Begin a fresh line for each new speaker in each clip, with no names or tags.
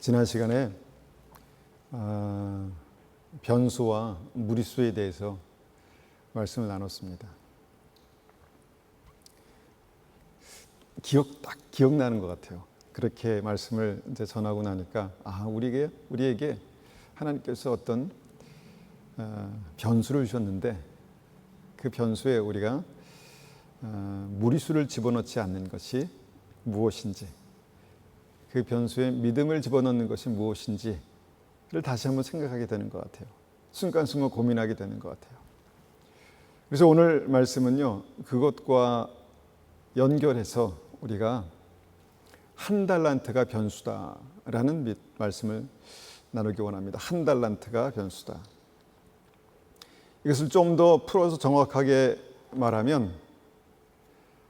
지난 시간에 변수와 무리수에 대해서 말씀을 나눴습니다. 기억나는 것 같아요. 그렇게 말씀을 이제 전하고 나니까 우리에게 하나님께서 어떤 변수를 주셨는데 그 변수에 우리가 무리수를 집어넣지 않는 것이 무엇인지, 그 변수에 믿음을 집어넣는 것이 무엇인지를 다시 한번 생각하게 되는 것 같아요. 순간순간 고민하게 되는 것 같아요. 그래서 오늘 말씀은요, 그것과 연결해서 우리가 한 달란트가 변수다라는 말씀을 나누기 원합니다. 한 달란트가 변수다. 이것을 좀 더 풀어서 정확하게 말하면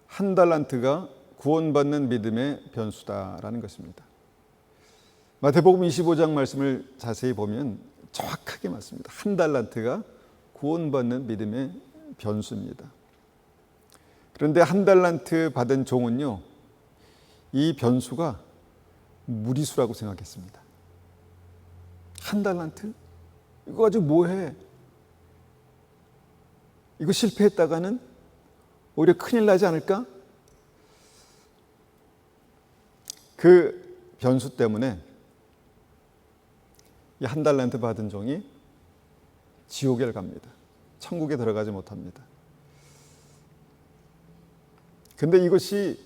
한 달란트가 구원받는 믿음의 변수다라는 것입니다. 마태복음 25장 말씀을 자세히 보면 정확하게 맞습니다. 한 달란트가 구원받는 믿음의 변수입니다. 그런데 한 달란트 받은 종은요, 이 변수가 무리수라고 생각했습니다. 한 달란트? 이거 가지고 뭐해? 이거 실패했다가는 오히려 큰일 나지 않을까? 그 변수 때문에 이 한 달란트 받은 종이 지옥에 갑니다. 천국에 들어가지 못합니다. 근데 이것이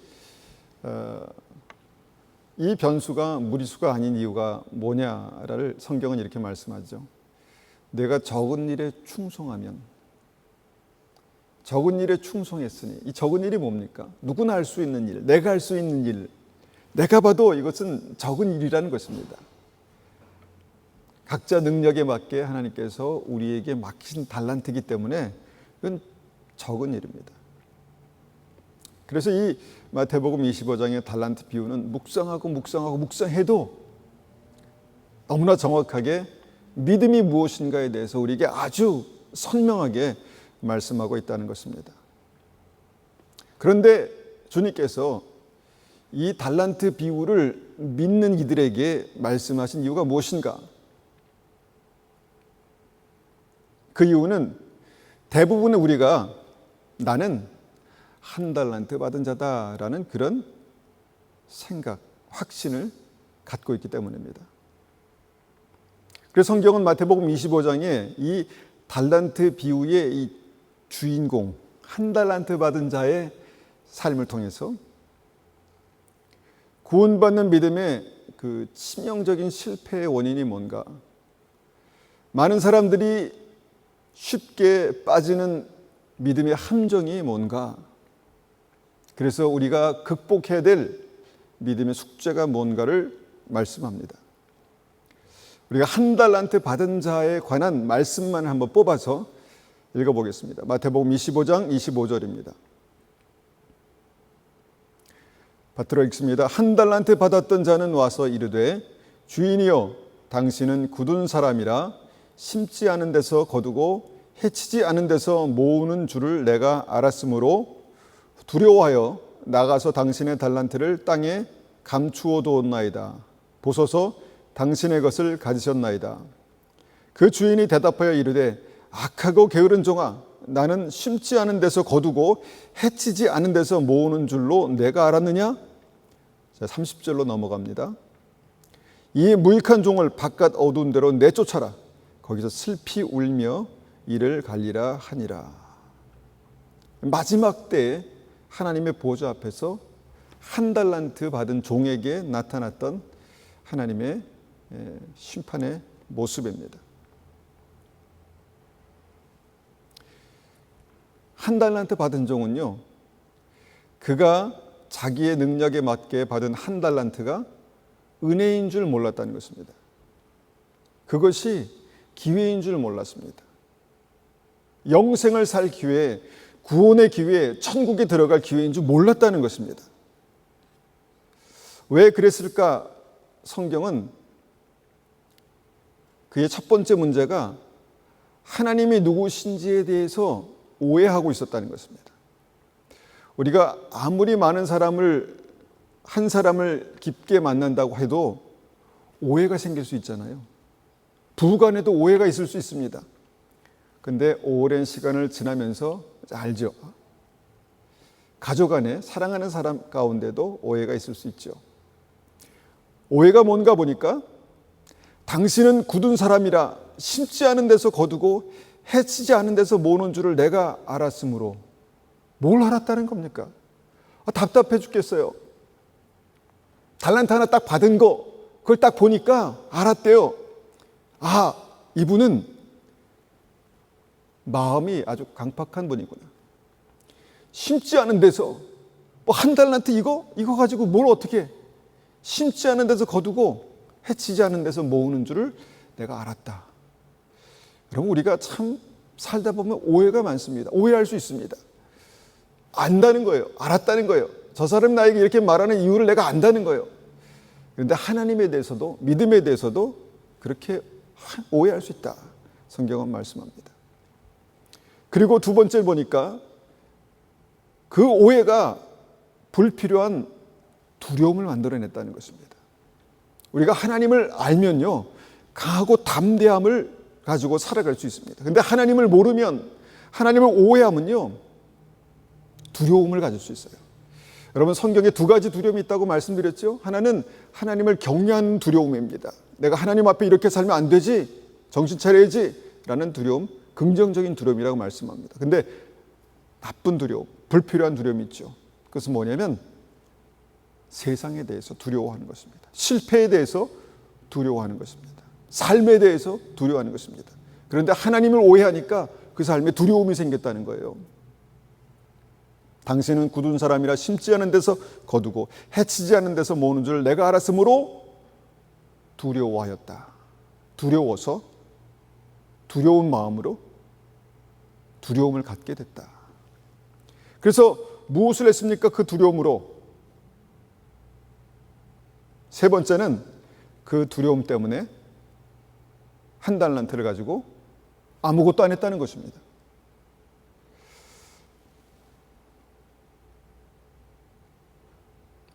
이 변수가 무리수가 아닌 이유가 뭐냐를 성경은 이렇게 말씀하죠. 내가 적은 일에 충성하면, 적은 일에 충성했으니, 이 적은 일이 뭡니까? 누구나 할 수 있는 일, 내가 할 수 있는 일, 내가 봐도 이것은 적은 일이라는 것입니다. 각자 능력에 맞게 하나님께서 우리에게 맡기신 달란트이기 때문에 이건 적은 일입니다. 그래서 이 마태복음 25장의 달란트 비유는 묵상해도 너무나 정확하게 믿음이 무엇인가에 대해서 우리에게 아주 선명하게 말씀하고 있다는 것입니다. 그런데 주님께서 이 달란트 비유를 믿는 이들에게 말씀하신 이유가 무엇인가? 그 이유는 대부분의 우리가 나는 한 달란트 받은 자다라는 그런 생각, 확신을 갖고 있기 때문입니다. 그래서 성경은 마태복음 25장에 이 달란트 비유의 이 주인공, 한 달란트 받은 자의 삶을 통해서 구원받는 믿음의 그 치명적인 실패의 원인이 뭔가, 많은 사람들이 쉽게 빠지는 믿음의 함정이 뭔가, 그래서 우리가 극복해야 될 믿음의 숙제가 뭔가를 말씀합니다. 우리가 한 달란트 받은 자에 관한 말씀만 한번 뽑아서 읽어보겠습니다. 마태복음 25장 25절입니다. 받들어 읽습니다. 한 달란트 받았던 자는 와서 이르되 주인이여 당신은 굳은 사람이라 심지 않은 데서 거두고 해치지 않은 데서 모으는 줄을 내가 알았으므로 두려워하여 나가서 당신의 달란트를 땅에 감추어 두었나이다. 보소서 당신의 것을 가지셨나이다. 그 주인이 대답하여 이르되 악하고 게으른 종아, 나는 심지 않은 데서 거두고 해치지 않은 데서 모으는 줄로 내가 알았느냐? 30절로 넘어갑니다. 이 무익한 종을 바깥 어두운 데로 내쫓아라. 거기서 슬피 울며 이를 갈리라 하니라. 마지막 때에 하나님의 보좌 앞에서 한 달란트 받은 종에게 나타났던 하나님의 심판의 모습입니다. 한 달란트 받은 종은요, 그가 자기의 능력에 맞게 받은 한 달란트가 은혜인 줄 몰랐다는 것입니다. 그것이 기회인 줄 몰랐습니다. 영생을 살 기회, 구원의 기회, 천국에 들어갈 기회인 줄 몰랐다는 것입니다. 왜 그랬을까? 성경은 그의 첫 번째 문제가 하나님이 누구신지에 대해서 오해하고 있었다는 것입니다. 우리가 아무리 많은 사람을, 한 사람을 깊게 만난다고 해도 오해가 생길 수 있잖아요. 부부간에도 오해가 있을 수 있습니다. 근데 오랜 시간을 지나면서 알죠. 가족 안에 사랑하는 사람 가운데도 오해가 있을 수 있죠. 오해가 뭔가 보니까 당신은 굳은 사람이라 심지 않은 데서 거두고 해치지 않은 데서 모으는 줄을 내가 알았으므로. 뭘 알았다는 겁니까? 답답해 죽겠어요. 달란트 하나 딱 받은 거 그걸 딱 보니까 알았대요. 이분은 마음이 아주 강팍한 분이구나. 심지 않은 데서 한 달란트 이거 가지고 뭘 어떻게 해. 심지 않은 데서 거두고 해치지 않은 데서 모으는 줄을 내가 알았다. 여러분, 우리가 참 살다 보면 오해가 많습니다. 오해할 수 있습니다. 안다는 거예요. 알았다는 거예요. 저 사람이 나에게 이렇게 말하는 이유를 내가 안다는 거예요. 그런데 하나님에 대해서도, 믿음에 대해서도 그렇게 오해할 수 있다. 성경은 말씀합니다. 그리고 두 번째 보니까 그 오해가 불필요한 두려움을 만들어냈다는 것입니다. 우리가 하나님을 알면요, 강하고 담대함을 가지고 살아갈 수 있습니다. 그런데 하나님을 모르면, 하나님을 오해하면요, 두려움을 가질 수 있어요. 여러분, 성경에 두 가지 두려움이 있다고 말씀드렸죠. 하나는 하나님을 경외하는 두려움입니다. 내가 하나님 앞에 이렇게 살면 안 되지, 정신 차려야지 라는 두려움, 긍정적인 두려움이라고 말씀합니다. 근데 나쁜 두려움, 불필요한 두려움이 있죠. 그것은 뭐냐면 세상에 대해서 두려워하는 것입니다. 실패에 대해서 두려워하는 것입니다. 삶에 대해서 두려워하는 것입니다. 그런데 하나님을 오해하니까 그 삶에 두려움이 생겼다는 거예요. 당신은 굳은 사람이라 심지 않은 데서 거두고 해치지 않은 데서 모으는 줄 내가 알았으므로 두려워하였다. 두려워서 두려운 마음으로 두려움을 갖게 됐다. 그래서 무엇을 했습니까? 그 두려움으로. 세 번째는 그 두려움 때문에 한 달란트를 가지고 아무것도 안 했다는 것입니다.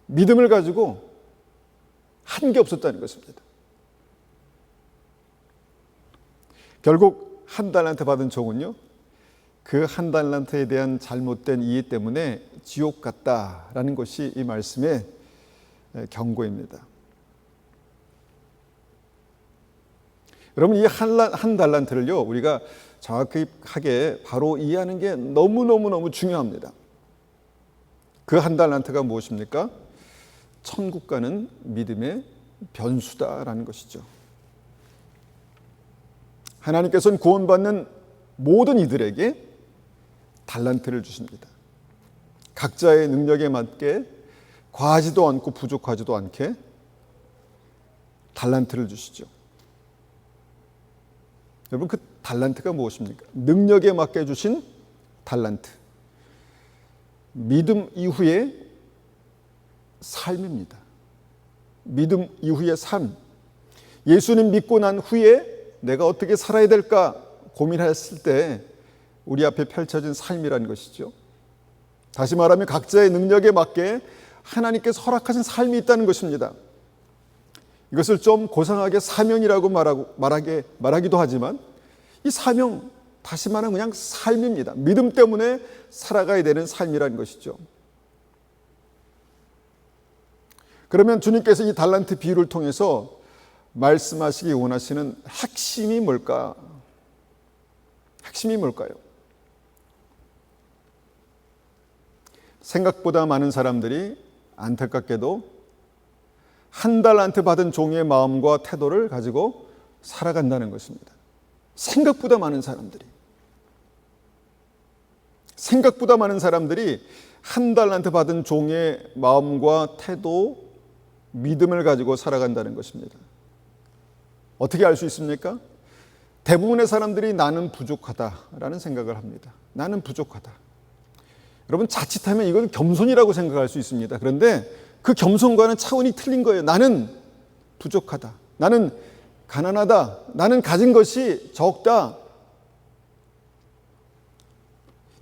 믿음을 가지고 한 게 없었다는 것입니다. 결국 한 달란트 받은 종은요, 그 한 달란트에 대한 잘못된 이해 때문에 지옥 갔다라는 것이 이 말씀의 경고입니다. 여러분, 이 한 달란트를요, 우리가 정확하게 바로 이해하는 게 너무너무 중요합니다. 그 한 달란트가 무엇입니까? 천국 가는 믿음의 변수다라는 것이죠. 하나님께서는 구원받는 모든 이들에게 달란트를 주십니다. 각자의 능력에 맞게 과하지도 않고 부족하지도 않게 달란트를 주시죠. 여러분, 그 달란트가 무엇입니까? 능력에 맞게 주신 달란트. 믿음 이후의 삶입니다. 믿음 이후의 삶. 예수님 믿고 난 후에 내가 어떻게 살아야 될까 고민했을 때 우리 앞에 펼쳐진 삶이라는 것이죠. 다시 말하면 각자의 능력에 맞게 하나님께서 허락하신 삶이 있다는 것입니다. 이것을 좀 고상하게 사명이라고 말하기도 하지만 이 사명, 다시 말하면 그냥 삶입니다. 믿음 때문에 살아가야 되는 삶이라는 것이죠. 그러면 주님께서 이 달란트 비유를 통해서 말씀하시기 원하시는 핵심이 뭘까? 핵심이 뭘까요? 생각보다 많은 사람들이 안타깝게도 한 달란트 받은 종의 마음과 태도를 가지고 살아간다는 것입니다. 생각보다 많은 사람들이 한 달란트 받은 종의 마음과 태도, 믿음을 가지고 살아간다는 것입니다. 어떻게 알 수 있습니까? 대부분의 사람들이 나는 부족하다라는 생각을 합니다. 나는 부족하다. 여러분, 자칫하면 이건 겸손이라고 생각할 수 있습니다. 그런데 그 겸손과는 차원이 틀린 거예요. 나는 부족하다. 나는 가난하다. 나는 가진 것이 적다.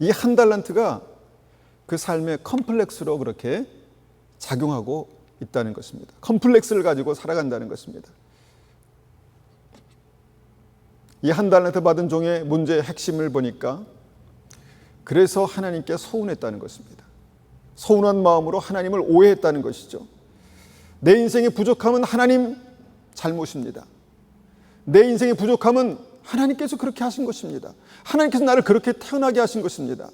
이 한 달란트가 그 삶의 컴플렉스로 그렇게 작용하고 있다는 것입니다. 컴플렉스를 가지고 살아간다는 것입니다. 이 한 달란트 받은 종의 문제의 핵심을 보니까 그래서 하나님께 서운했다는 것입니다. 서운한 마음으로 하나님을 오해했다는 것이죠. 내 인생의 부족함은 하나님 잘못입니다. 내 인생의 부족함은 하나님께서 그렇게 하신 것입니다. 하나님께서 나를 그렇게 태어나게 하신 것입니다.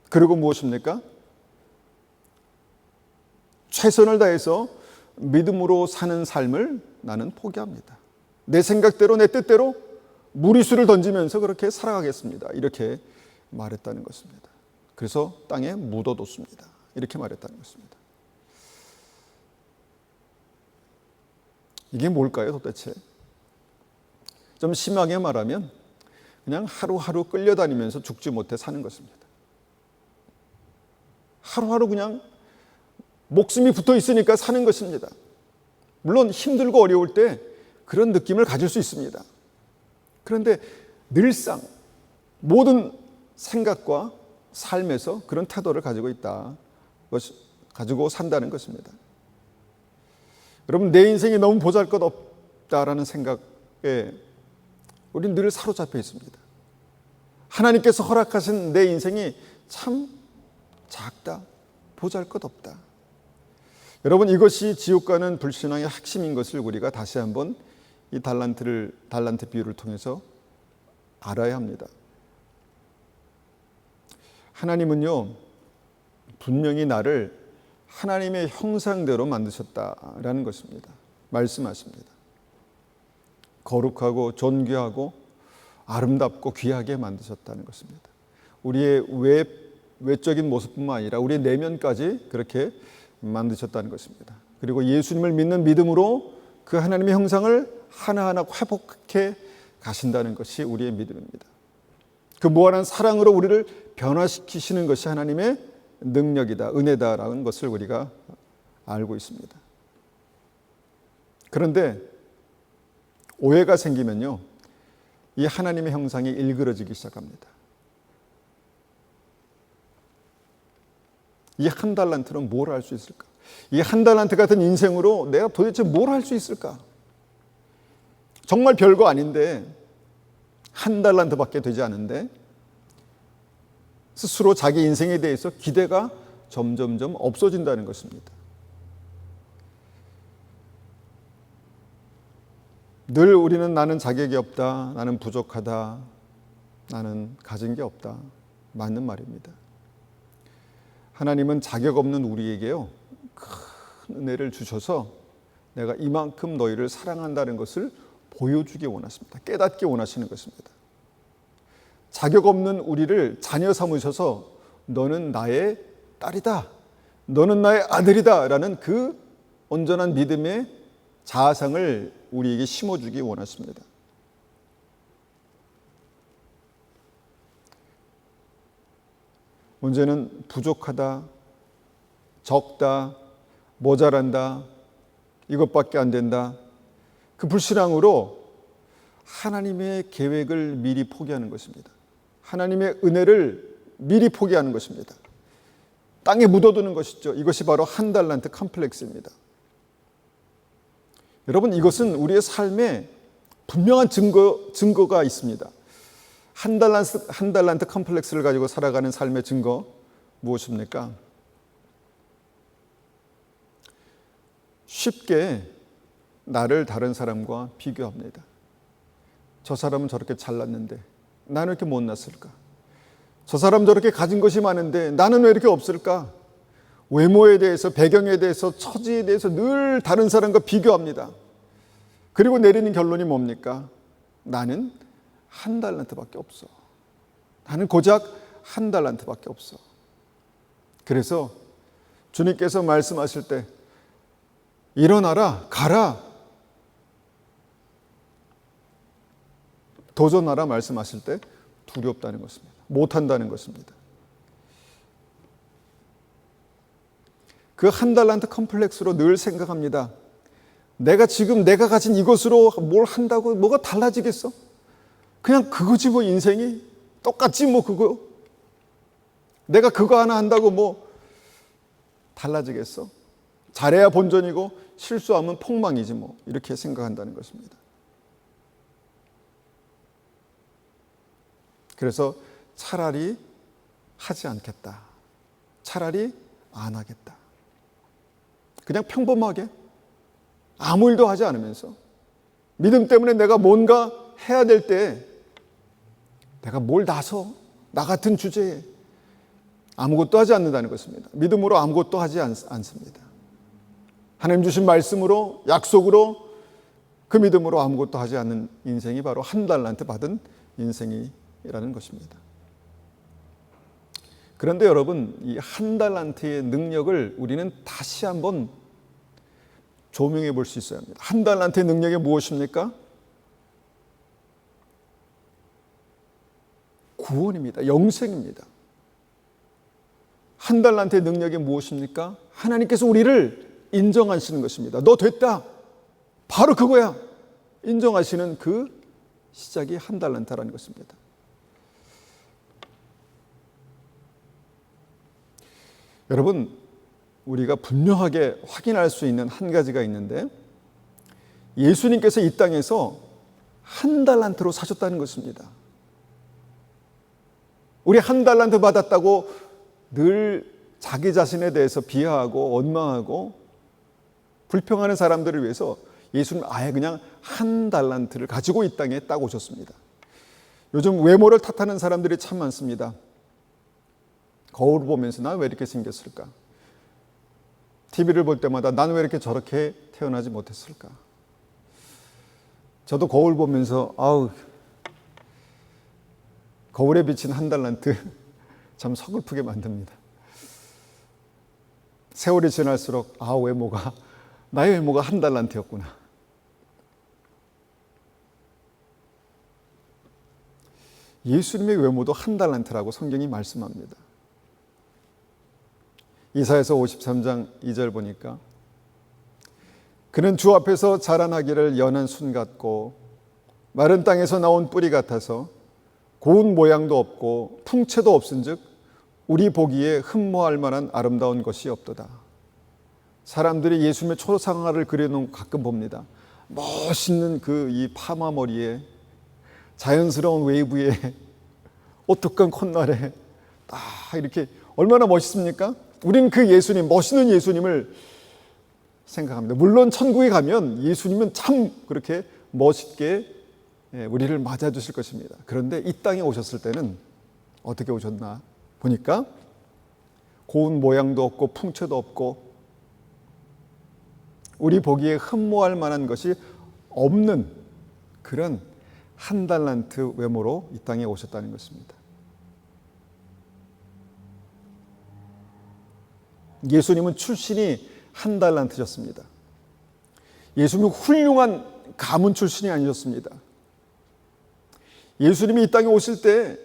그리고 무엇입니까? 최선을 다해서 믿음으로 사는 삶을 나는 포기합니다. 내 생각대로 내 뜻대로 무리수를 던지면서 그렇게 살아가겠습니다. 이렇게 말했다는 것입니다. 그래서 땅에 묻어뒀습니다. 이렇게 말했다는 것입니다. 이게 뭘까요, 도대체? 좀 심하게 말하면 그냥 하루하루 끌려다니면서 죽지 못해 사는 것입니다. 하루하루 그냥 목숨이 붙어 있으니까 사는 것입니다. 물론 힘들고 어려울 때 그런 느낌을 가질 수 있습니다. 그런데 늘상 모든 생각과 삶에서 그런 태도를 가지고 가지고 산다는 것입니다. 여러분, 내 인생이 너무 보잘것없다라는 생각에 우리는 늘 사로잡혀 있습니다. 하나님께서 허락하신 내 인생이 참 작다, 보잘것없다. 여러분, 이것이 지옥 가는 불신앙의 핵심인 것을 우리가 다시 한번 이 달란트 비유를 통해서 알아야 합니다. 하나님은요, 분명히 나를 하나님의 형상대로 만드셨다라는 것입니다. 말씀하십니다. 거룩하고 존귀하고 아름답고 귀하게 만드셨다는 것입니다. 우리의 외적인 모습뿐만 아니라 우리의 내면까지 그렇게 만드셨다는 것입니다. 그리고 예수님을 믿는 믿음으로 그 하나님의 형상을 하나하나 회복해 가신다는 것이 우리의 믿음입니다. 그 무한한 사랑으로 우리를 변화시키시는 것이 하나님의 능력이다, 은혜다라는 것을 우리가 알고 있습니다. 그런데 오해가 생기면요, 이 하나님의 형상이 일그러지기 시작합니다. 이 한 달란트는 뭘 할 수 있을까? 이 한 달란트 같은 인생으로 내가 도대체 뭘 할 수 있을까? 정말 별거 아닌데, 한 달란트밖에 되지 않은데 스스로 자기 인생에 대해서 기대가 점점점 없어진다는 것입니다. 늘 우리는 나는 자격이 없다, 나는 부족하다, 나는 가진 게 없다. 맞는 말입니다. 하나님은 자격 없는 우리에게요, 큰 은혜를 주셔서 내가 이만큼 너희를 사랑한다는 것을 보여주기 원하십니다. 깨닫기 원하시는 것입니다. 자격 없는 우리를 자녀 삼으셔서 너는 나의 딸이다, 너는 나의 아들이다 라는 그 온전한 믿음의 자아상을 우리에게 심어주기 원하십니다. 문제는 부족하다, 적다, 모자란다, 이것밖에 안 된다, 그 불신앙으로 하나님의 계획을 미리 포기하는 것입니다. 하나님의 은혜를 미리 포기하는 것입니다. 땅에 묻어두는 것이죠. 이것이 바로 한 달란트 컴플렉스입니다. 여러분, 이것은 우리의 삶에 분명한 증거가 있습니다. 한 달란트 컴플렉스를 가지고 살아가는 삶의 증거 무엇입니까? 쉽게 나를 다른 사람과 비교합니다. 저 사람은 저렇게 잘났는데 나는 왜 이렇게 못났을까? 저 사람 저렇게 가진 것이 많은데 나는 왜 이렇게 없을까? 외모에 대해서, 배경에 대해서, 처지에 대해서 늘 다른 사람과 비교합니다. 그리고 내리는 결론이 뭡니까? 나는 한 달란트밖에 없어. 나는 고작 한 달란트밖에 없어. 그래서 주님께서 말씀하실 때 일어나라, 가라, 도전하라 말씀하실 때 두렵다는 것입니다. 못한다는 것입니다. 그 한 달란트 컴플렉스로 늘 생각합니다. 내가 가진 이것으로 뭘 한다고 뭐가 달라지겠어? 그냥 그거지 뭐, 인생이 똑같지 뭐, 그거. 내가 그거 하나 한다고 뭐 달라지겠어? 잘해야 본전이고 실수하면 폭망이지 뭐, 이렇게 생각한다는 것입니다. 그래서 차라리 하지 않겠다. 차라리 안 하겠다. 그냥 평범하게 아무 일도 하지 않으면서 믿음 때문에 내가 뭔가 해야 될 때 내가 뭘 나서 나 같은 주제에 아무것도 하지 않는다는 것입니다. 믿음으로 아무것도 하지 않습니다. 하나님 주신 말씀으로, 약속으로, 그 믿음으로 아무것도 하지 않는 인생이 바로 한 달란트 받은 인생이라는 것입니다. 그런데 여러분, 이 한 달란트의 능력을 우리는 다시 한번 조명해 볼 수 있어야 합니다. 한 달란트의 능력이 무엇입니까? 구원입니다. 영생입니다. 한 달란트의 능력이 무엇입니까? 하나님께서 우리를 인정하시는 것입니다. 너 됐다. 바로 그거야. 인정하시는 그 시작이 한 달란트라는 것입니다. 여러분, 우리가 분명하게 확인할 수 있는 한 가지가 있는데, 예수님께서 이 땅에서 한 달란트로 사셨다는 것입니다. 우리 한 달란트 받았다고 늘 자기 자신에 대해서 비하하고 원망하고 불평하는 사람들을 위해서 예수님 아예 그냥 한 달란트를 가지고 이 땅에 딱 오셨습니다. 요즘 외모를 탓하는 사람들이 참 많습니다. 거울을 보면서 난 왜 이렇게 생겼을까? TV를 볼 때마다 난 왜 이렇게 저렇게 태어나지 못했을까? 저도 거울 보면서 거울에 비친 한 달란트 참 서글프게 만듭니다. 세월이 지날수록 나의 외모가 한 달란트였구나. 예수님의 외모도 한 달란트라고 성경이 말씀합니다. 이사야서 53장 2절 보니까 그는 주 앞에서 자라나기를 연한 순 같고 마른 땅에서 나온 뿌리 같아서 고운 모양도 없고 풍채도 없은즉 우리 보기에 흠모할 만한 아름다운 것이 없도다. 사람들이 예수님의 초상화를 그려놓은 거 가끔 봅니다. 멋있는 그 이 파마 머리에 자연스러운 웨이브에 오똑한 콧날에 딱 이렇게 얼마나 멋있습니까? 우리는 그 예수님, 멋있는 예수님을 생각합니다. 물론 천국에 가면 예수님은 참 그렇게 멋있게 우리를 맞아주실 것입니다. 그런데 이 땅에 오셨을 때는 어떻게 오셨나 보니까 고운 모양도 없고 풍채도 없고 우리 보기에 흠모할 만한 것이 없는 그런 한 달란트 외모로 이 땅에 오셨다는 것입니다. 예수님은 출신이 한 달란트셨습니다. 예수님은 훌륭한 가문 출신이 아니셨습니다. 예수님이 이 땅에 오실 때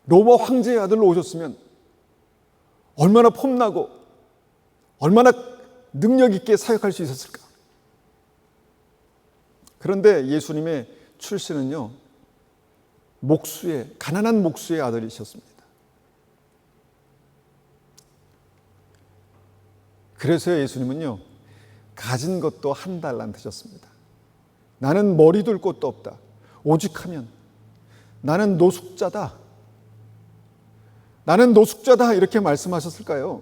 로마 황제의 아들로 오셨으면 얼마나 폼나고 얼마나 능력 있게 사역할 수 있었을까? 그런데 예수님의 출신은요, 가난한 목수의 아들이셨습니다. 그래서 예수님은요, 가진 것도 한 달란트셨습니다. 나는 머리 둘 곳도 없다. 오직하면 나는 노숙자다. 나는 노숙자다. 이렇게 말씀하셨을까요?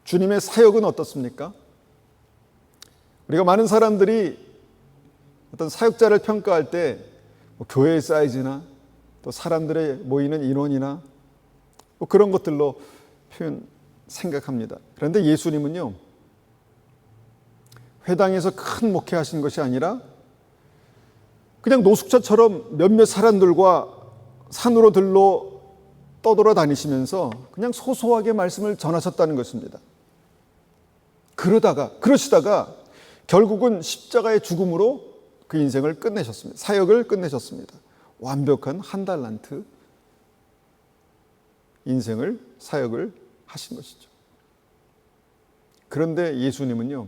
주님의 사역은 어떻습니까? 우리가 많은 사람들이 어떤 사역자를 평가할 때 교회의 사이즈나 또 사람들의 모이는 인원이나 그런 것들로 생각합니다. 그런데 예수님은요, 회당에서 큰 목회하신 것이 아니라 그냥 노숙자처럼 몇몇 사람들과 산으로 들러 떠돌아다니시면서 그냥 소소하게 말씀을 전하셨다는 것입니다. 그러시다가 결국은 십자가의 죽음으로 그 인생을 끝내셨습니다. 사역을 끝내셨습니다. 완벽한 한 달란트 사역을 하신 것이죠. 그런데 예수님은요,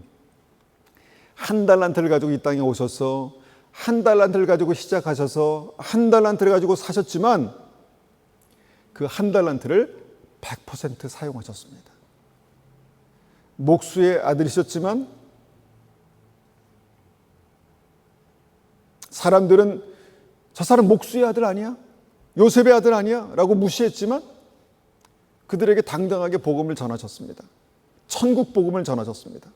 한 달란트를 가지고 이 땅에 오셔서 한 달란트를 가지고 시작하셔서 한 달란트를 가지고 사셨지만 그 한 달란트를 100% 사용하셨습니다. 목수의 아들이셨지만 사람들은 저 사람 목수의 아들 아니야? 요셉의 아들 아니야? 라고 무시했지만 그들에게 당당하게 복음을 전하셨습니다. 천국 복음을 전하셨습니다.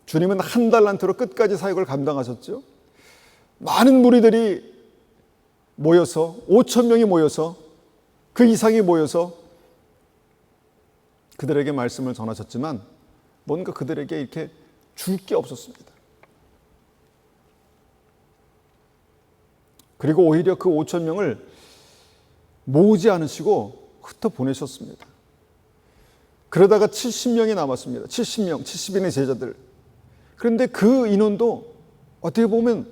주님은 한 달란트로 끝까지 사역을 감당하셨죠. 많은 무리들이 모여서 5천 명이 모여서 그 이상이 모여서 그들에게 말씀을 전하셨지만 뭔가 그들에게 이렇게 줄 게 없었습니다. 그리고 오히려 그 5천 명을 모으지 않으시고 흩어 보내셨습니다. 그러다가 70명이 남았습니다. 70명, 70인의 제자들. 그런데 그 인원도 어떻게 보면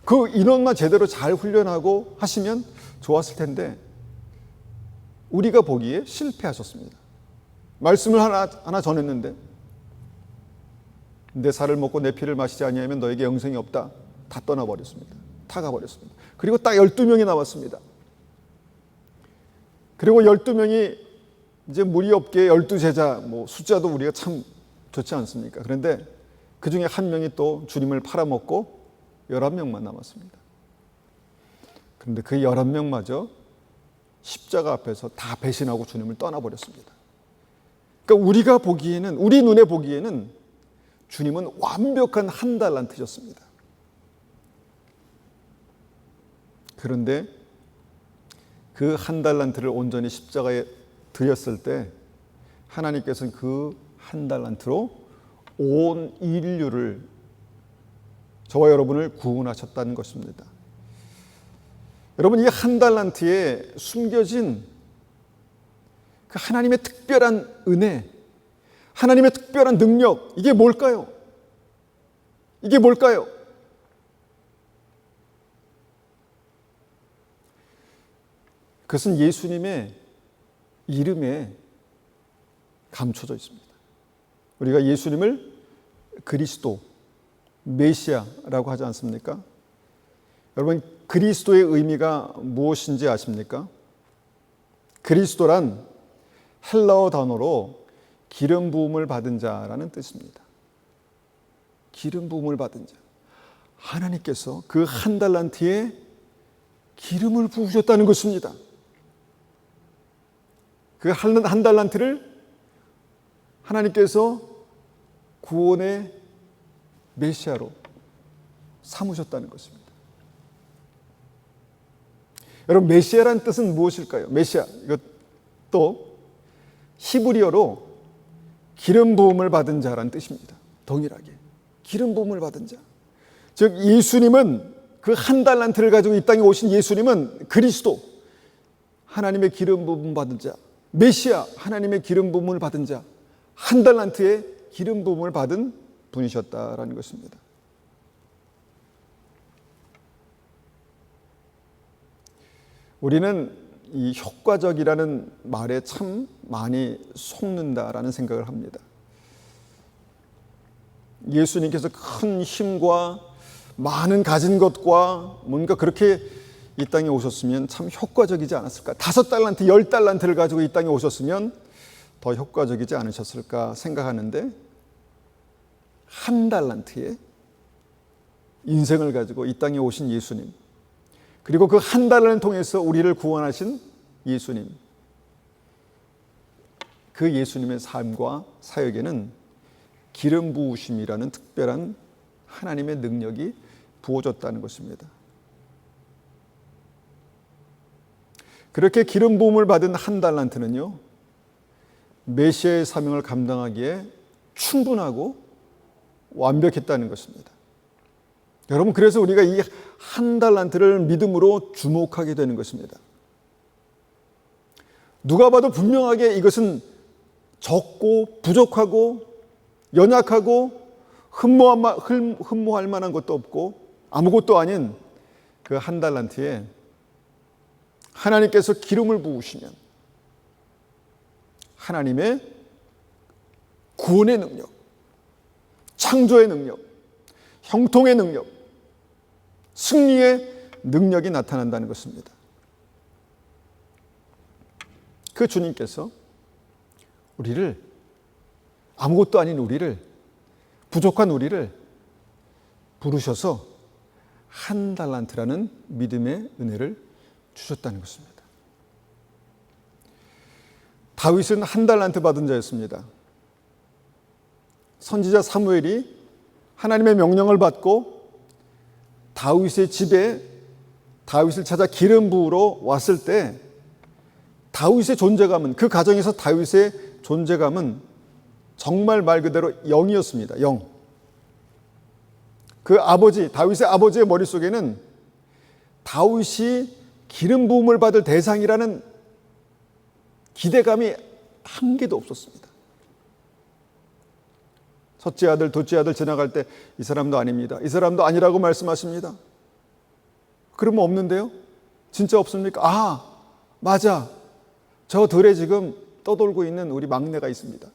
그 인원만 제대로 잘 훈련하고 하시면 좋았을 텐데 우리가 보기에 실패하셨습니다. 말씀을 하나 전했는데 내 살을 먹고 내 피를 마시지 아니하면 너에게 영생이 없다. 다 떠나버렸습니다. 다 가버렸습니다. 그리고 딱 12명이 남았습니다. 그리고 12명이 이제 무리 없게 12제자, 숫자도 우리가 참 좋지 않습니까? 그런데 그 중에 한 명이 또 주님을 팔아먹고 11명만 남았습니다. 그런데 그 11명마저 십자가 앞에서 다 배신하고 주님을 떠나버렸습니다. 그러니까 우리가 보기에는, 우리 눈에 보기에는 주님은 완벽한 한 달란트셨습니다. 그런데 그 한 달란트를 온전히 십자가에 드렸을 때 하나님께서는 그 한 달란트로 온 인류를, 저와 여러분을 구원하셨다는 것입니다. 여러분, 이 한 달란트에 숨겨진 그 하나님의 특별한 은혜, 하나님의 특별한 능력, 이게 뭘까요? 이게 뭘까요? 그것은 예수님의 이름에 감춰져 있습니다. 우리가 예수님을 그리스도, 메시아라고 하지 않습니까? 여러분, 그리스도의 의미가 무엇인지 아십니까? 그리스도란 헬라어 단어로 기름 부음을 받은 자라는 뜻입니다. 기름 부음을 받은 자. 하나님께서 그 한 달란트에 기름을 부으셨다는 것입니다. 그 한 달란트를 하나님께서 구원의 메시아로 삼으셨다는 것입니다. 여러분, 메시아라는 뜻은 무엇일까요? 메시아, 이것도 히브리어로 기름 부음을 받은 자라는 뜻입니다. 동일하게 기름 부음을 받은 자. 즉 예수님은, 그 한 달란트를 가지고 이 땅에 오신 예수님은 그리스도, 하나님의 기름 부음 받은 자, 메시아, 하나님의 기름 부음을 받은 자, 한 달란트의 기름 부음을 받은 분이셨다라는 것입니다. 우리는 이 효과적이라는 말에 참 많이 속는다라는 생각을 합니다. 예수님께서 큰 힘과 많은 가진 것과 뭔가 그렇게 이 땅에 오셨으면 참 효과적이지 않았을까? 5달란트, 10달란트를 가지고 이 땅에 오셨으면 더 효과적이지 않으셨을까 생각하는데, 한 달란트의 인생을 가지고 이 땅에 오신 예수님, 그리고 그 한 달을 통해서 우리를 구원하신 예수님, 그 예수님의 삶과 사역에는 기름 부으심이라는 특별한 하나님의 능력이 부어졌다는 것입니다. 그렇게 기름 부음을 받은 한 달란트는요, 메시아의 사명을 감당하기에 충분하고 완벽했다는 것입니다. 여러분, 그래서 우리가 이 한 달란트를 믿음으로 주목하게 되는 것입니다. 누가 봐도 분명하게 이것은 적고 부족하고 연약하고 흠모할 만한 것도 없고 아무것도 아닌 그 한 달란트에 하나님께서 기름을 부으시면 하나님의 구원의 능력, 창조의 능력, 형통의 능력, 승리의 능력이 나타난다는 것입니다. 그 주님께서 우리를, 아무것도 아닌 우리를 부족한 우리를 부르셔서 한 달란트라는 믿음의 은혜를 주셨다는 것입니다. 다윗은 한 달란트 받은 자였습니다. 선지자 사무엘이 하나님의 명령을 받고 다윗의 집에 다윗을 찾아 기름 부으러 왔을 때 다윗의 존재감은, 그 가정에서 다윗의 존재감은 정말 말 그대로 0이었습니다. 0. 그 아버지, 다윗의 아버지의 머릿속에는 다윗이 기름 부음을 받을 대상이라는 기대감이 한 개도 없었습니다. 첫째 아들, 둘째 아들 지나갈 때 이 사람도 아닙니다. 이 사람도 아니라고 말씀하십니다. 그러면 없는데요? 진짜 없습니까? 아, 맞아. 저 들에 지금 떠돌고 있는 우리 막내가 있습니다.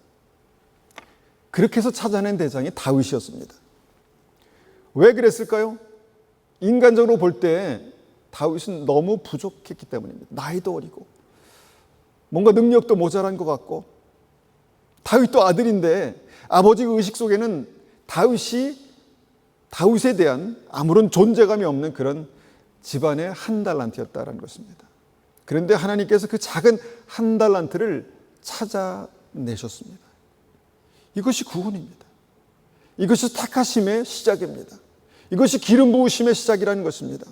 그렇게 해서 찾아낸 대상이 다윗이었습니다. 왜 그랬을까요? 인간적으로 볼 때 다윗은 너무 부족했기 때문입니다. 나이도 어리고 뭔가 능력도 모자란 것 같고, 다윗도 아들인데 아버지 의식 속에는 다윗에 대한 아무런 존재감이 없는 그런 집안의 한 달란트였다는 것입니다. 그런데 하나님께서 그 작은 한 달란트를 찾아내셨습니다. 이것이 구원입니다. 이것이 택하심의 시작입니다. 이것이 기름 부으심의 시작이라는 것입니다.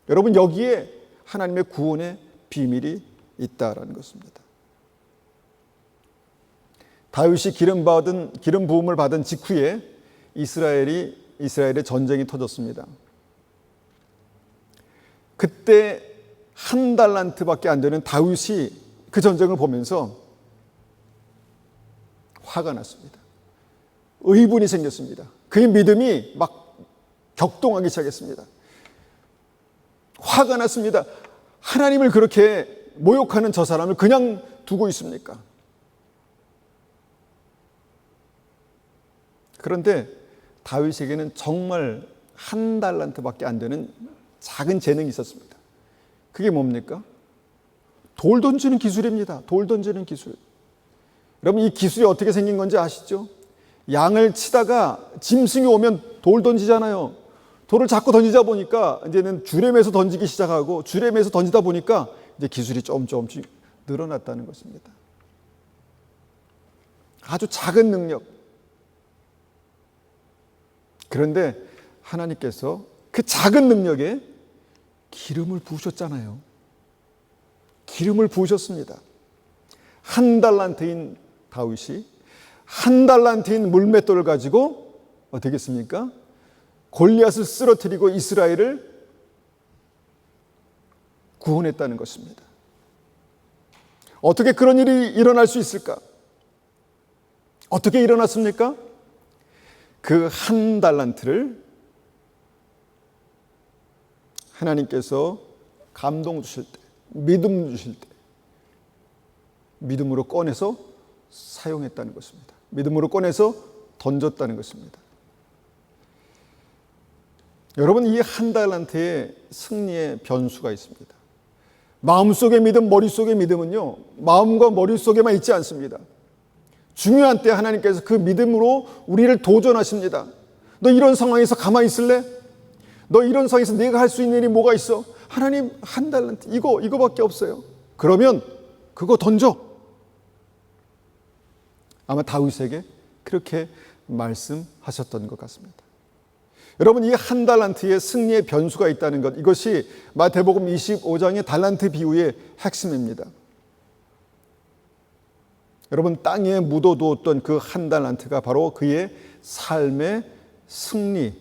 여러분, 여기에 하나님의 구원의 비밀이 있다라는 것입니다. 다윗이 기름 부음을 받은 직후에 이스라엘의 전쟁이 터졌습니다. 그때 한 달란트밖에 안 되는 다윗이 그 전쟁을 보면서 화가 났습니다. 의분이 생겼습니다. 그의 믿음이 막 격동하기 시작했습니다. 화가 났습니다. 하나님을 그렇게 모욕하는 저 사람을 그냥 두고 있습니까? 그런데 다윗에게는 정말 한 달란트밖에 안 되는 작은 재능이 있었습니다. 그게 뭡니까? 돌 던지는 기술입니다. 돌 던지는 기술. 여러분, 이 기술이 어떻게 생긴 건지 아시죠? 양을 치다가 짐승이 오면 돌 던지잖아요. 돌을 자꾸 던지다 보니까 이제는 주램에서 던지기 시작하고, 주램에서 던지다 보니까 이제 기술이 조금씩 늘어났다는 것입니다. 아주 작은 능력. 그런데 하나님께서 그 작은 능력에 기름을 부으셨잖아요. 기름을 부으셨습니다. 한 달란트인 다윗이 한 달란트인 물맷돌을 가지고 어떻게 했습니까? 골리앗을 쓰러뜨리고 이스라엘을 구원했다는 것입니다. 어떻게 그런 일이 일어날 수 있을까? 어떻게 일어났습니까? 그 한 달란트를 하나님께서 감동 주실 때, 믿음 주실 때 믿음으로 꺼내서 사용했다는 것입니다. 믿음으로 꺼내서 던졌다는 것입니다. 여러분, 이 한 달란트의 승리의 변수가 있습니다. 마음속의 믿음, 머릿속의 믿음은요, 마음과 머릿속에만 있지 않습니다. 중요한 때 하나님께서 그 믿음으로 우리를 도전하십니다. 너 이런 상황에서 가만히 있을래? 너 이런 상황에서 네가 할 수 있는 일이 뭐가 있어? 하나님, 한 달란트 이거밖에 없어요. 그러면 그거 던져. 아마 다윗에게 그렇게 말씀하셨던 것 같습니다. 여러분, 이 한 달란트의 승리의 변수가 있다는 것, 이것이 마태복음 25장의 달란트 비유의 핵심입니다. 여러분, 땅에 묻어두었던 그 한 달란트가 바로 그의 삶의 승리,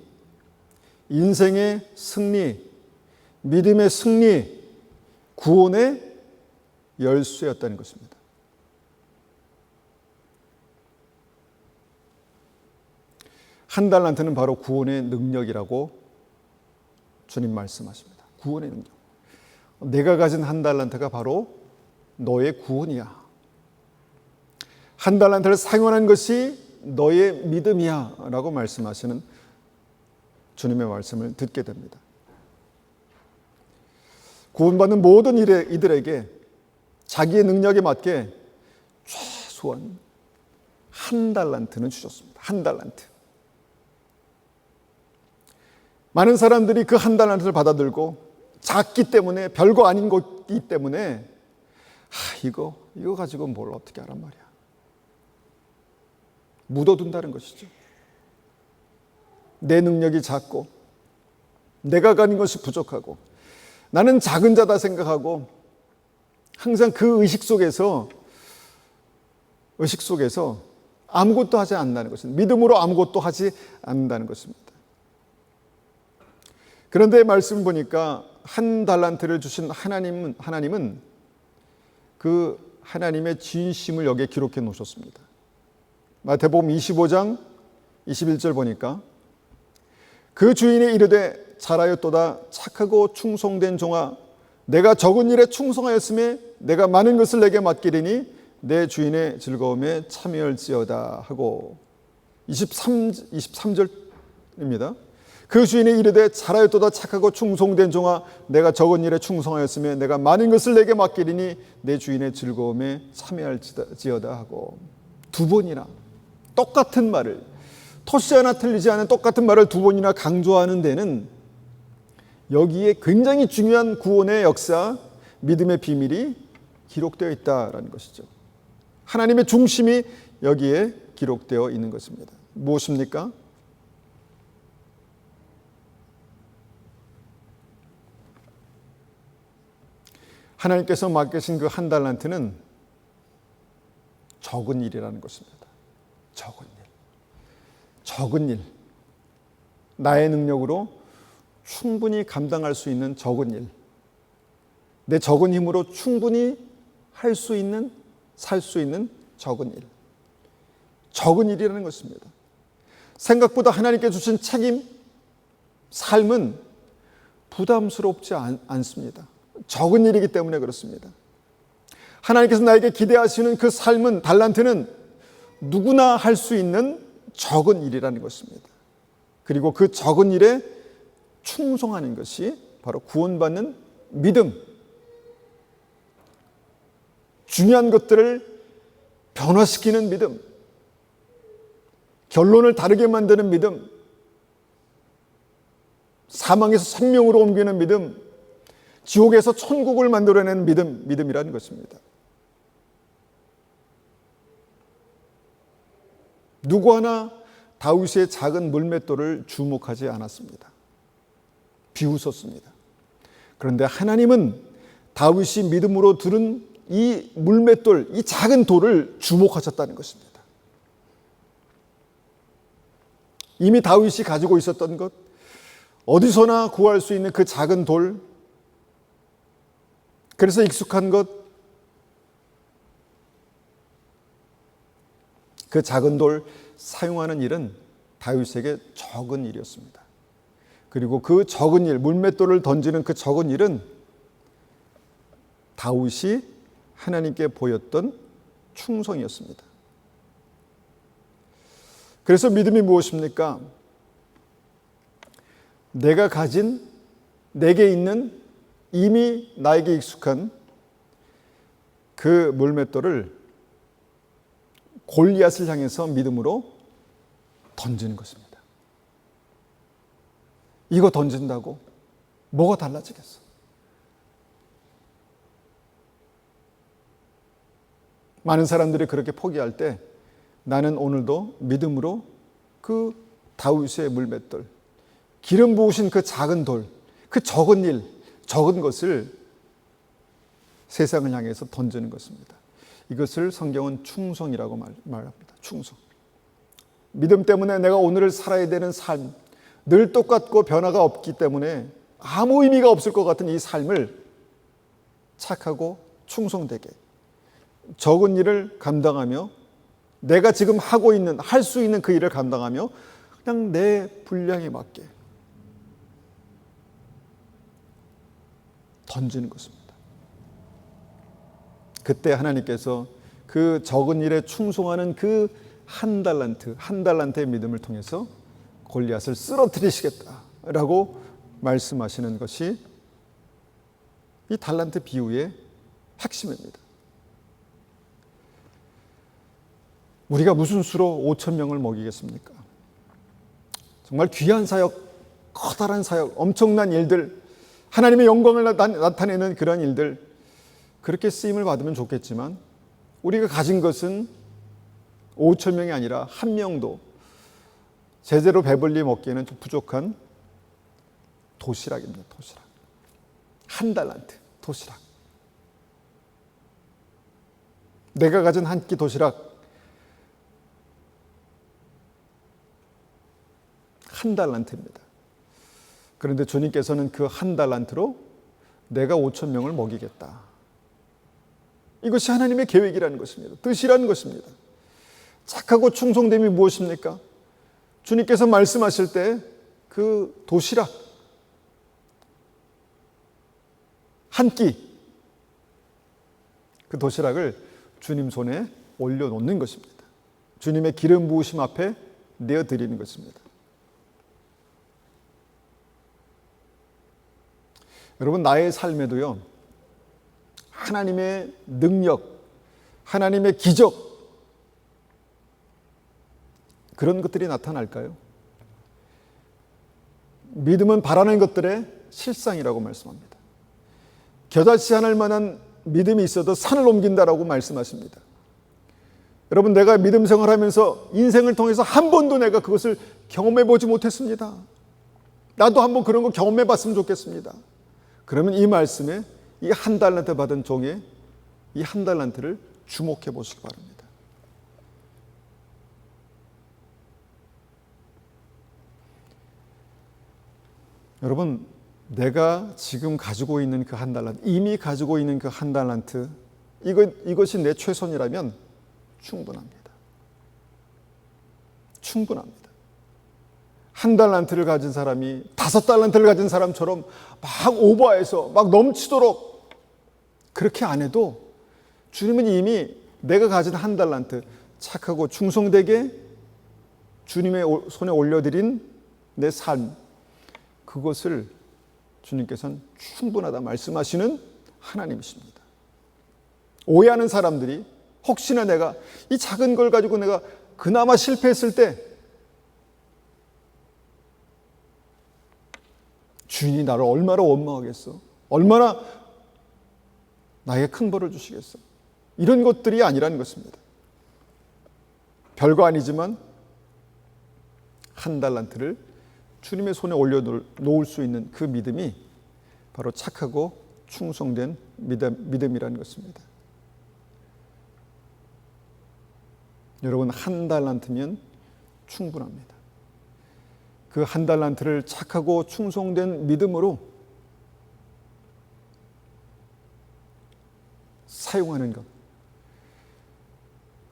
인생의 승리, 믿음의 승리, 구원의 열쇠였다는 것입니다. 한 달란트는 바로 구원의 능력이라고 주님 말씀하십니다. 구원의 능력. 내가 가진 한 달란트가 바로 너의 구원이야. 한 달란트를 사용하는 것이 너의 믿음이야 라고 말씀하시는 주님의 말씀을 듣게 됩니다. 구원받는 모든 이들에게 자기의 능력에 맞게 최소한 한 달란트는 주셨습니다. 한 달란트. 많은 사람들이 그 한 달란트를 받아들고 작기 때문에, 별거 아닌 거기 때문에 이거 가지고 뭘 어떻게 하란 말이야. 묻어둔다는 것이죠. 내 능력이 작고 내가 가진 것이 부족하고 나는 작은 자다 생각하고 항상 그 의식 속에서 아무것도 하지 않는다는 것입니다. 믿음으로 아무것도 하지 않는다는 것입니다. 그런데 말씀 보니까 한 달란트를 주신 하나님은 그 하나님의 진심을 여기에 기록해 놓으셨습니다. 마태복음 25장 21절 보니까 그 주인이 이르되 잘하였도다 착하고 충성된 종아 내가 적은 일에 충성하였음에 내가 많은 것을 내게 맡기리니 내 주인의 즐거움에 참여할지어다 하고 23절입니다. 그 주인이 이르되 잘하였도다 착하고 충성된 종아 내가 적은 일에 충성하였으며 내가 많은 것을 내게 맡기리니 내 주인의 즐거움에 참여할지어다 하고 두 번이나 똑같은 말을, 토시 하나 틀리지 않은 똑같은 말을 두 번이나 강조하는 데는 여기에 굉장히 중요한 구원의 역사, 믿음의 비밀이 기록되어 있다라는 것이죠. 하나님의 중심이 여기에 기록되어 있는 것입니다. 무엇입니까? 하나님께서 맡기신 그 한 달란트는 적은 일이라는 것입니다. 적은 일. 나의 능력으로 충분히 감당할 수 있는 적은 일. 내 적은 힘으로 충분히 할 수 있는, 살 수 있는 적은 일. 적은 일이라는 것입니다. 생각보다 하나님께 주신 책임, 삶은 부담스럽지 않습니다. 적은 일이기 때문에 그렇습니다. 하나님께서 나에게 기대하시는 그 삶은, 달란트는 누구나 할 수 있는 적은 일이라는 것입니다. 그리고 그 적은 일에 충성하는 것이 바로 구원받는 믿음. 중요한 것들을 변화시키는 믿음. 결론을 다르게 만드는 믿음. 사망에서 생명으로 옮기는 믿음. 지옥에서 천국을 만들어내는 믿음이라는 것입니다. 누구 하나 다윗의 작은 물맷돌을 주목하지 않았습니다. 비웃었습니다. 그런데 하나님은 다윗이 믿음으로 들은 이 물맷돌, 이 작은 돌을 주목하셨다는 것입니다. 이미 다윗이 가지고 있었던 것, 어디서나 구할 수 있는 그 작은 돌, 그래서 익숙한 것, 그 작은 돌 사용하는 일은 다윗에게 적은 일이었습니다. 그리고 그 적은 일, 물맷돌을 던지는 그 적은 일은 다윗이 하나님께 보였던 충성이었습니다. 그래서 믿음이 무엇입니까? 내가 가진, 내게 있는 이미 나에게 익숙한 그 물맷돌을 골리앗을 향해서 믿음으로 던지는 것입니다. 이거 던진다고 뭐가 달라지겠어? 많은 사람들이 그렇게 포기할 때 나는 오늘도 믿음으로 그 다윗의 물맷돌, 기름 부으신 그 작은 돌, 그 적은 일, 적은 것을 세상을 향해서 던지는 것입니다. 이것을 성경은 충성이라고 말합니다. 충성. 믿음 때문에 내가 오늘을 살아야 되는 삶, 늘 똑같고 변화가 없기 때문에 아무 의미가 없을 것 같은 이 삶을 착하고 충성되게 적은 일을 감당하며 내가 지금 하고 있는, 할 수 있는 그 일을 감당하며 그냥 내 분량에 맞게 던지는 것입니다. 그때 하나님께서 그 적은 일에 충성하는 그 한 달란트의 믿음을 통해서 골리앗을 쓰러뜨리시겠다라고 말씀하시는 것이 이 달란트 비유의 핵심입니다. 우리가 무슨 수로 5,000명을 먹이겠습니까? 정말 귀한 사역 커다란 사역, 엄청난 일들, 하나님의 영광을 나타내는 그런 일들, 그렇게 쓰임을 받으면 좋겠지만 우리가 가진 것은 5천 명이 아니라 한 명도 제대로 배불리 먹기에는 좀 부족한 도시락입니다. 도시락. 한 달란트 도시락. 내가 가진 한 끼 도시락 한 달란트입니다. 그런데 주님께서는 그 한 달란트로 내가 5천 명을 먹이겠다. 이것이 하나님의 계획이라는 것입니다. 뜻이라는 것입니다. 착하고 충성됨이 무엇입니까? 주님께서 말씀하실 때 그 도시락 한 끼, 그 도시락을 주님 손에 올려놓는 것입니다. 주님의 기름 부으심 앞에 내어드리는 것입니다. 여러분, 나의 삶에도요, 하나님의 능력, 하나님의 기적, 그런 것들이 나타날까요? 믿음은 바라는 것들의 실상이라고 말씀합니다. 겨자씨 하나 만한 믿음이 있어도 산을 옮긴다라고 말씀하십니다. 여러분, 내가 믿음 생활하면서 인생을 통해서 한 번도 내가 그것을 경험해 보지 못했습니다. 나도 한번 그런 거 경험해 봤으면 좋겠습니다. 그러면 이 말씀에 이 한 달란트 받은 종의 이 한 달란트를 주목해 보시기 바랍니다. 여러분, 내가 지금 가지고 있는 그 한 달란트, 이미 가지고 있는 그 한 달란트, 이것이 내 최선이라면 충분합니다. 충분합니다. 한 달란트를 가진 사람이 5달란트를 가진 사람처럼 막 오버해서 막 넘치도록 그렇게 안 해도 주님은 이미 내가 가진 한 달란트 착하고 충성되게 주님의 손에 올려드린 내 삶, 그것을 주님께서는 충분하다 말씀하시는 하나님이십니다. 오해하는 사람들이 혹시나 내가 이 작은 걸 가지고 내가 그나마 실패했을 때 주인이 나를 얼마나 원망하겠어? 얼마나 나에게 큰 벌을 주시겠어? 이런 것들이 아니라는 것입니다. 별거 아니지만 한 달란트를 주님의 손에 올려놓을 수 있는 그 믿음이 바로 착하고 충성된 믿음이라는 것입니다. 여러분, 한 달란트면 충분합니다. 그 한 달란트를 착하고 충성된 믿음으로 사용하는 것,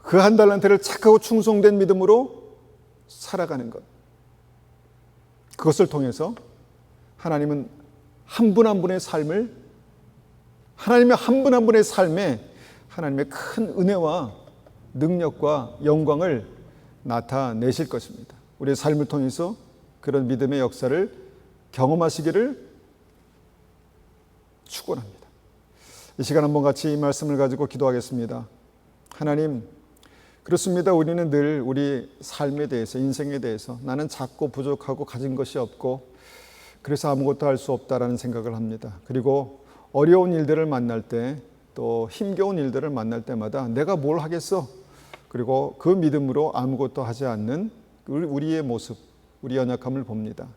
그 한 달란트를 착하고 충성된 믿음으로 살아가는 것, 그것을 통해서 하나님은 한 분 한 분의 삶을, 하나님의 한 분 한 분의 삶에 하나님의 큰 은혜와 능력과 영광을 나타내실 것입니다. 우리의 삶을 통해서 그런 믿음의 역사를 경험하시기를 축원합니다. 이 시간 한번 같이 이 말씀을 가지고 기도하겠습니다. 하나님, 그렇습니다. 우리는 늘 우리 삶에 대해서, 인생에 대해서 나는 작고 부족하고 가진 것이 없고 그래서 아무것도 할 수 없다라는 생각을 합니다. 그리고 어려운 일들을 만날 때, 또 힘겨운 일들을 만날 때마다 내가 뭘 하겠어? 그리고 그 믿음으로 아무것도 하지 않는 우리의 모습, 우리 연약함을 봅니다.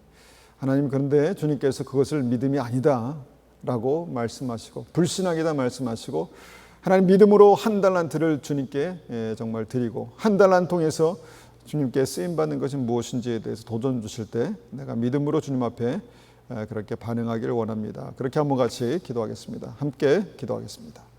하나님, 그런데 주님께서 그것을 믿음이 아니다 라고 말씀하시고 불신앙이다 말씀하시고 하나님, 믿음으로 한 달란트를 주님께 정말 드리고 한 달란트 통해서 주님께 쓰임받는 것이 무엇인지에 대해서 도전 주실 때 내가 믿음으로 주님 앞에 그렇게 반응하기를 원합니다. 그렇게 한번 같이 기도하겠습니다. 함께 기도하겠습니다.